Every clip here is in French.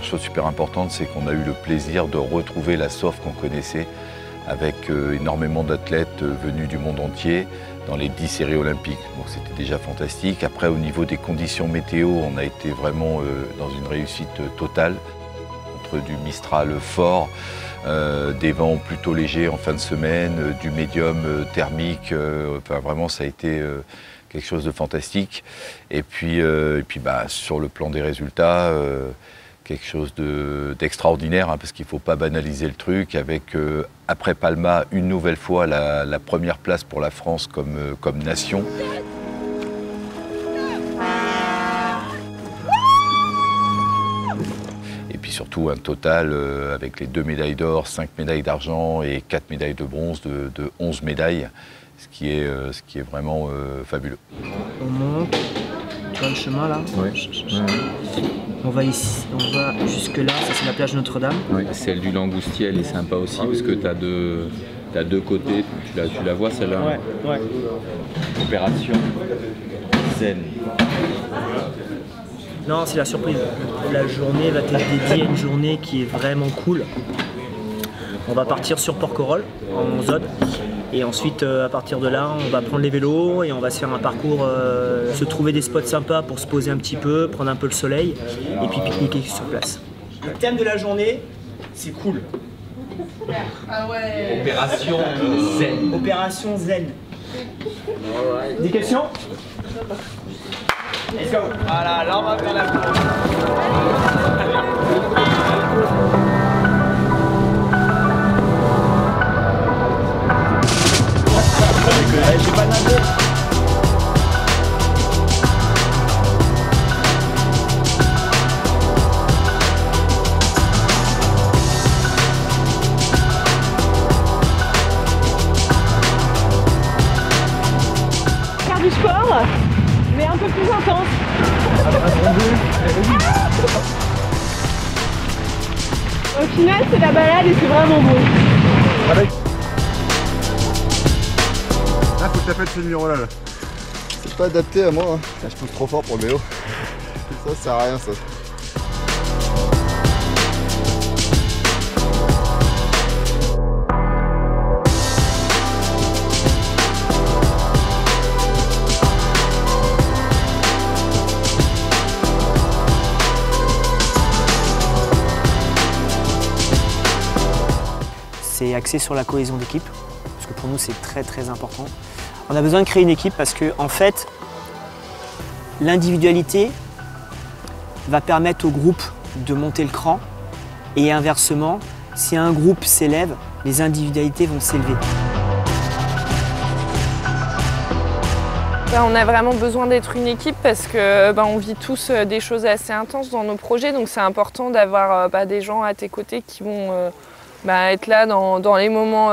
première chose super importante, c'est qu'on a eu le plaisir de retrouver la SOF qu'on connaissait, avec énormément d'athlètes venus du monde entier dans les 10 séries olympiques. Donc c'était déjà fantastique. Après, au niveau des conditions météo, on a été vraiment dans une réussite totale. Entre du Mistral fort, des vents plutôt légers en fin de semaine, du médium thermique, enfin vraiment ça a été quelque chose de fantastique. Et puis sur le plan des résultats, quelque chose d'extraordinaire, hein, parce qu'il ne faut pas banaliser le truc, avec après Palma une nouvelle fois la première place pour la France comme nation. Et puis surtout un total avec les 2 médailles d'or, 5 médailles d'argent et 4 médailles de bronze de 11 médailles, ce qui est vraiment fabuleux. On monte, tu vois le chemin là? Oui. On va ici, on va jusque là, ça c'est la plage Notre-Dame. Oui. Celle du Langoustier, elle est sympa aussi parce que tu as deux côtés, tu la vois celle-là? Ouais. Opération zen. Non, c'est la surprise. La journée va être dédiée à une journée qui est vraiment cool. On va partir sur Porquerolles, en zone. Et ensuite, à partir de là, on va prendre les vélos et on va se faire un parcours, se trouver des spots sympas pour se poser un petit peu, prendre un peu le soleil et puis pique-niquer sur place. Le thème de la journée, c'est cool. Ah ouais. Opération zen. Opération zen. Des questions? Let's go. Voilà, là on va faire la course. J'ai pas nadé. Faire du sport, mais un peu plus intense. Au final, c'est la balade et c'est vraiment beau. Ah, faut que t'appelles ce numéro-là. Là. C'est pas adapté à moi, hein. Je pousse trop fort pour le vélo. Ça sert à rien ça. C'est axé sur la cohésion d'équipe, parce que pour nous c'est très important. On a besoin de créer une équipe parce que en fait, l'individualité va permettre au groupe de monter le cran et inversement, si un groupe s'élève, les individualités vont s'élever. On a vraiment besoin d'être une équipe parce que on vit tous des choses assez intenses dans nos projets, donc c'est important d'avoir des gens à tes côtés qui vont être là dans les moments,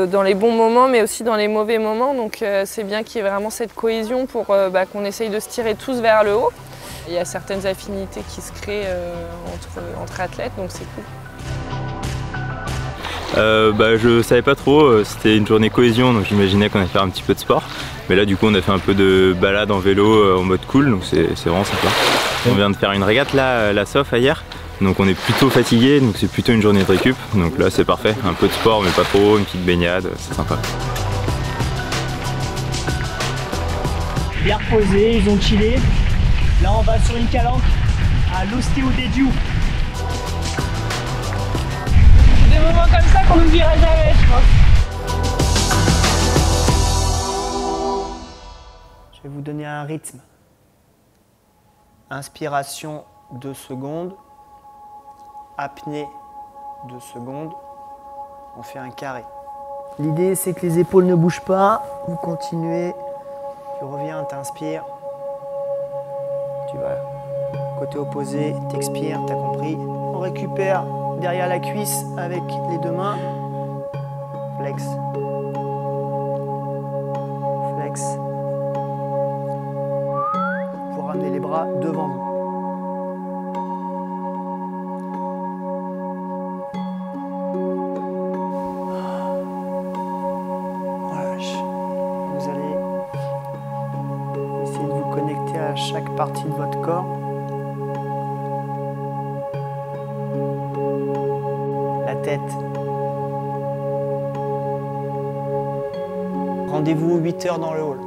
dans les bons moments, mais aussi dans les mauvais moments. Donc c'est bien qu'il y ait vraiment cette cohésion pour qu'on essaye de se tirer tous vers le haut. Il y a certaines affinités qui se créent entre athlètes, donc c'est cool. Je savais pas trop, c'était une journée cohésion, donc j'imaginais qu'on allait faire un petit peu de sport. Mais là du coup on a fait un peu de balade en vélo en mode cool, donc c'est vraiment sympa. On vient de faire une régate là, la SOF hier, donc on est plutôt fatigué, donc c'est plutôt une journée de récup. Donc là c'est parfait, un peu de sport mais pas trop, une petite baignade, c'est sympa. Bien reposé, ils ont chillé. Là on va sur une calanque à l'Ostéo des Diou. Des moments comme ça qu'on n'oubliera jamais, je pense. Je vais vous donner un rythme. Inspiration 2 secondes, apnée 2 secondes, on fait un carré. L'idée c'est que les épaules ne bougent pas, vous continuez, tu reviens, t'inspires, tu vas côté opposé, t'expires, t'as compris. On récupère derrière la cuisse avec les 2 mains, flex, flex. Vous ramenez les bras devant vous. Relâche. Vous allez essayer de vous connecter à chaque partie de votre corps. tête. Rendez-vous 8 h dans le hall.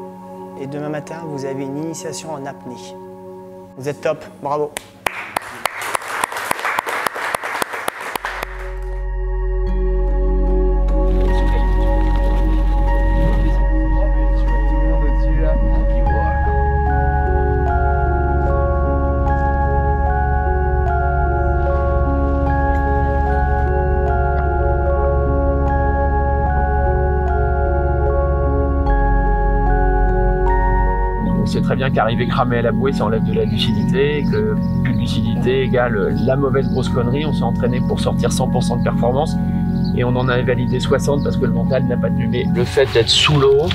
Et demain matin, vous avez une initiation en apnée. Vous êtes top, bravo. On sait très bien qu'arriver cramé à la bouée, ça enlève de la lucidité, et que plus de lucidité égale la mauvaise grosse connerie. On s'est entraîné pour sortir 100% de performance et on en a validé 60 parce que le mental n'a pas tenu. Mais le fait d'être sous l'eau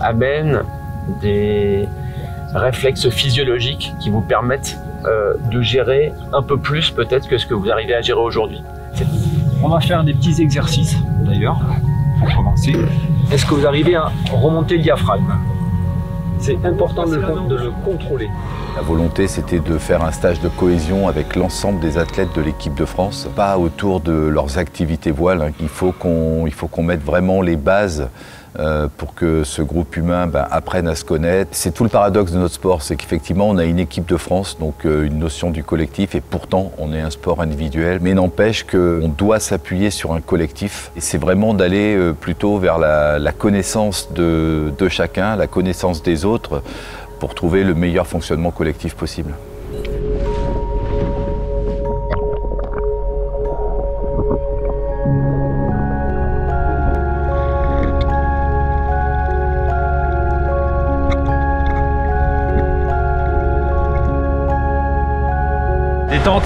amène des réflexes physiologiques qui vous permettent de gérer un peu plus peut-être que ce que vous arrivez à gérer aujourd'hui. On va faire des petits exercices d'ailleurs pour commencer. Est-ce que vous arrivez à remonter le diaphragme? C'est important de le contrôler. La volonté, c'était de faire un stage de cohésion avec l'ensemble des athlètes de l'équipe de France, pas autour de leurs activités voiles. Il faut qu'on mette vraiment les bases pour que ce groupe humain apprenne à se connaître. C'est tout le paradoxe de notre sport, c'est qu'effectivement on a une équipe de France, donc une notion du collectif, et pourtant on est un sport individuel. Mais n'empêche qu'on doit s'appuyer sur un collectif. Et c'est vraiment d'aller plutôt vers la connaissance de chacun, la connaissance des autres, pour trouver le meilleur fonctionnement collectif possible. Détente.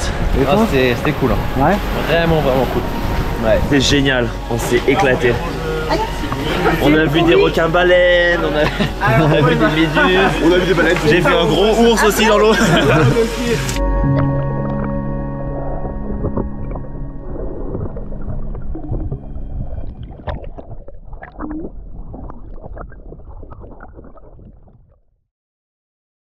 C'était cool. Hein. Ouais. Vraiment cool. Ouais. C'était génial. On s'est éclaté. On a vu des requins baleines, on a vu des méduses. On a vu des baleines. J'ai vu un gros ours aussi dans l'eau.